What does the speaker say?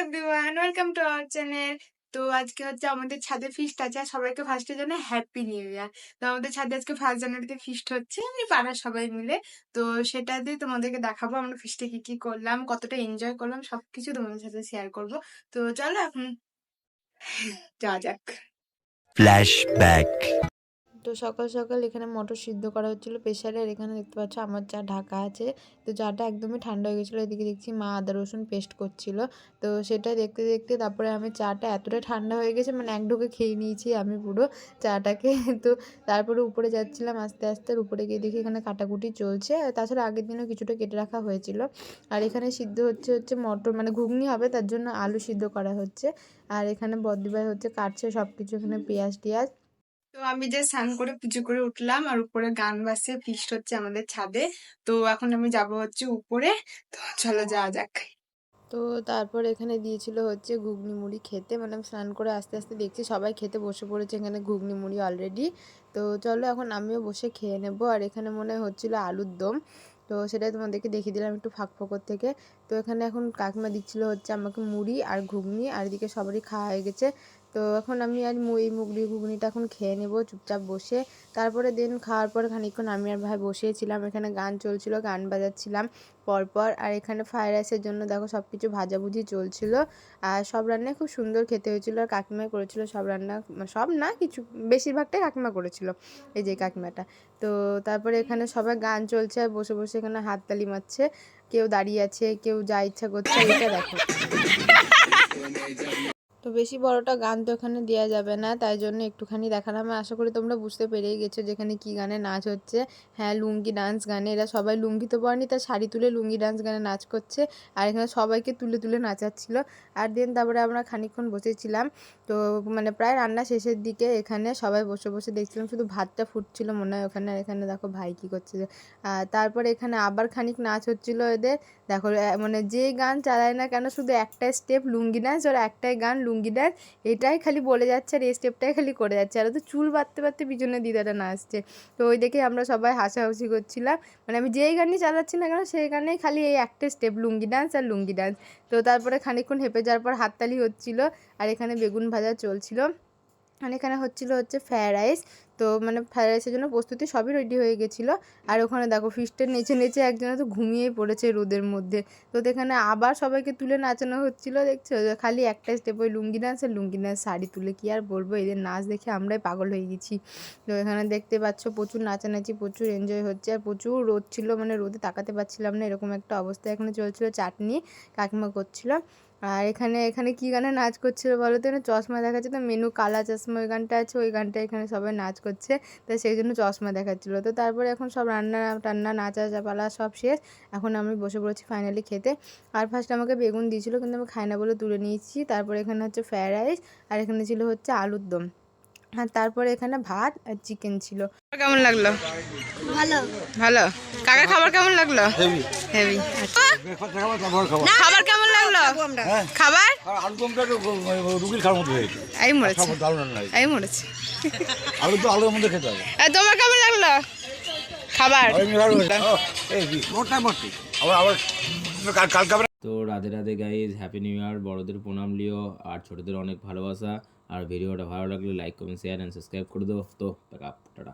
Everyone, welcome to our channel. তো আজকে হচ্ছে আমাদের ছাদে ফিস্ট আছে আর সবাইকে ফার্স্টের জন্য হ্যাপি নিউ ইয়ার। তো আমাদের ছাদে আজকে 1 জানুয়ারিতে ফিস্ট হচ্ছে, আমি পাড়ার সবাই মিলে। তো সেটা দিয়ে তোমাদেরকে দেখাবো আমরা ফিস্টে কি কি করলাম, কতটা এনজয় করলাম, সবকিছু তোমাদের সাথে শেয়ার করবো। তো চলো এখন যাওয়া যাক। ফ্ল্যাশব্যাক। তো সকাল সকাল এখানে মটর সিদ্ধ করা হচ্ছিলো প্রেশারে। আর এখানে দেখতে পাচ্ছ আমার চা ঢাকা আছে। তো চাটা একদমই ঠান্ডা হয়ে গেছিলো। এদিকে দেখছি মা আদা রসুন পেস্ট করছিল। তো সেটা দেখতে দেখতে তারপরে আমি চাটা এতটাই ঠান্ডা হয়ে গেছে, মানে এক ঢোকে খেয়ে নিয়েছি আমি পুরো চাটাকে। তো তারপরে উপরে যাচ্ছিলাম আস্তে আস্তে, আর উপরে গিয়ে দেখি এখানে কাটাকুটি চলছে। আর তাছাড়া আগের দিনও কিছুটা কেটে রাখা হয়েছিল। আর এখানে সিদ্ধ হচ্ছে মটর, মানে ঘুগনি হবে, তার জন্য আলু সিদ্ধ করা হচ্ছে। আর এখানে বদ্দিভাই হচ্ছে কাটছে সব কিছু, এখানে পেঁয়াজ টিয়াজ। তো আমি যে স্নান করে পুজো করে উঠলাম আর উপরে গান বাজছে, ফিস্ট হচ্ছে আমাদের ছাদে। তো এখন আমি যাব হচ্ছে উপরে। তো চলো যাওয়া যাক। তো তারপর এখানে দিয়েছিল হচ্ছে ঘুগনি মুড়ি খেতে, মানে আমি স্নান করে আস্তে আস্তে দেখছি সবাই খেতে বসে পড়েছে এখানে ঘুগনি মুড়ি অলরেডি। তো চলো এখন আমিও বসে খেয়ে নেব। আর এখানে মনে হয় হচ্ছিলো আলুর দম, তো সেটাই তোমাদেরকে দেখিয়ে দিলাম একটু ফাঁক ফোকর থেকে। তো এখানে এখন কাকিমা দিচ্ছিলো হচ্ছে আমাকে মুড়ি আর ঘুগনি, আর এদিকে সবারই খাওয়া হয়ে গেছে। তো এখন আমি আর এই মুগলি ঘুগনিটা এখন খেয়ে নেব চুপচাপ বসে। তারপরে খাওয়ার পরে খানিকক্ষণ আমি আর ভাই বসেছিলাম, এখানে গান চলছিল, গান বাজাচ্ছিলাম পরপর। আর এখানে ফ্রাইড রাইসের জন্য দেখো সব কিছু ভাজাভুজি চলছিল। আর সব রান্নাই খুব সুন্দর খেতে হয়েছিল। আর কাকিমাই করেছিল সব রান্না, সব না কিছু, বেশিরভাগটাই কাকিমা করেছিল, এই যে কাকিমাটা। তো তারপরে এখানে সবাই গান চলছে আর বসে বসে এখানে হাততালি মারছে, কেউ দাঁড়িয়ে আছে, কেউ যা ইচ্ছা করছে। এটা দেখো, তো বেশি বড়টা গান তো এখানে দেওয়া যাবে না, তাই জন্য একটুখানি দেখালাম। আশা করি তোমরা বুঝতে পেরেই গেছো যেখানে কি গানে নাচ হচ্ছে। হ্যাঁ, লুঙ্গি ডান্স গানে। এরা সবাই লুঙ্গি তো পরেনি, তার শাড়ি তুলে লুঙ্গি ডান্স গানে নাচ করছে। আর এখানে সবাইকে তুলে তুলে নাচাচ্ছিল। আর তারপরে আমরা খানিকক্ষণ বসেছিলাম। তো মানে প্রায় রান্না শেষের দিকে এখানে সবাই বসে বসে দেখছিলাম, শুধু ভাতটা ফুটছিল মনে হয় ওখানে। আর এখানে দেখো ভাই কী করছে। তারপরে এখানে আবার খানিক নাচ হচ্ছিল এদের। দেখো মানে যেই গান চালায় না কেন, শুধু একটাই স্টেপ লুঙ্গি ডান্স, আর একটাই গান লুঙ্গি ডান্স, এটাই খালি বলে যাচ্ছে আর এই স্টেপটাই খালি করে যাচ্ছে। আর তো চুল বাঁধতে বাঁধতে পিছনে দিদাটা নাচছে। তো ওই দেখে আমরা সবাই হাসাহাসি করছিলাম, মানে আমি যেই গানই চালাচ্ছি না কেন সেই গানেই খালি এই একটা স্টেপ লুঙ্গি ডান্স আর লুঙ্গি ডান্স। তো তারপরে খানিকক্ষণ হেঁপে যাওয়ার পর হাততালি হচ্ছিল। আর এখানে বেগুন ভাজা চলছিল। আর এখানে হচ্ছে ফ্রায়েড রাইস। তো মানে ফ্রায়েড রাইসের জন্য প্রস্তুতি সবই রেডি হয়ে গেছিলো। আর ওখানে দেখো ফিস্টের নেচে নেচে একজনে তো ঘুমিয়েই পড়েছে রোদের মধ্যে। তো এখানে আবার সবাইকে তুলে নাচানো হচ্ছিলো, দেখছো খালি একটা স্টেপ ওই লুঙ্গি ডান্স আর লুঙ্গি ডান্স শাড়ি তুলে। কি আর বলবো, এদের নাচ দেখে আমরাই পাগল হয়ে গেছি। তো এখানে দেখতে পাচ্ছ প্রচুর নাচানাচি, প্রচুর এনজয় হচ্ছে। আর প্রচুর রোদ ছিল, মানে রোদে তাকাতে পারছিলাম না, এরকম একটা অবস্থা। এখানে চলছিল চাটনি, কাকিমা করছিল। আর এখানে এখানে কী গানে নাচ করছিল বলো তো, চশমা দেখাচ্ছে তো, মেনু কালা চশমা ওই গানটা আছে, ওই গানটা এখানে সবাই নাচ করছে, তাই সেই জন্য চশমা দেখাচ্ছিলো। তো তারপরে এখন সব রান্না টান্না নাচা পালা সব শেষ। এখন আমি বসে পড়েছি ফাইনালি খেতে। আর ফার্স্ট আমাকে বেগুন দিয়েছিলো, কিন্তু আমি খাই না বলে তুলে নিয়েছি। তারপরে এখানে হচ্ছে ফ্রায়েড রাইস, আর এখানে ছিল হচ্ছে আলুর দম। আর তারপরে এখানে ভাত আর চিকেন ছিল। কেমন লাগলো? ভালো ভালো। কাকার খাবার কেমন লাগলো? হেভি। খাবার কেমন লাগলো? খাবার এই মরেছে, এই মরেছে। তোমার কেমন লাগলো খাবার? তো Radhe Radhe guys, happy new year. বড়দের প্রণাম লিও আর ছোটদের অনেক ভালোবাসা। আর ভিডিওটা ভালো লাগলে like comment share and subscribe করে দাও। তো টাটা।